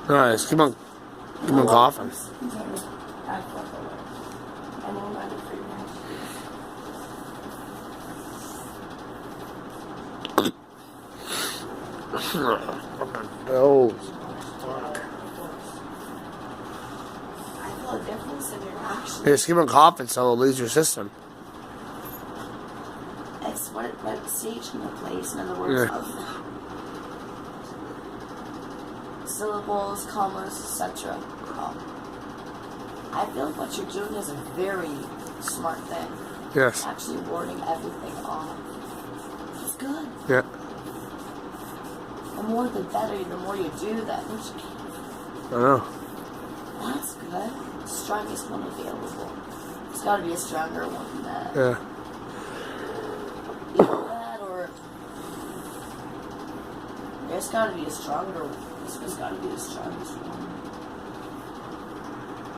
Nice. Keep on coughing. Nose. I feel a difference in your action. Just keep on coughing so it'll lose your system. It's what stage in the place, in other words, of syllables, commas, etc. I feel like what you're doing is a very smart thing. Yes. Actually wording everything off. It's good. Yeah. The more the better, the more you do that. I know. That's good. Strongest one available. It's got to be a stronger one than that. Yeah. Either that or there's got to be a stronger one. This one's got to be the strongest one.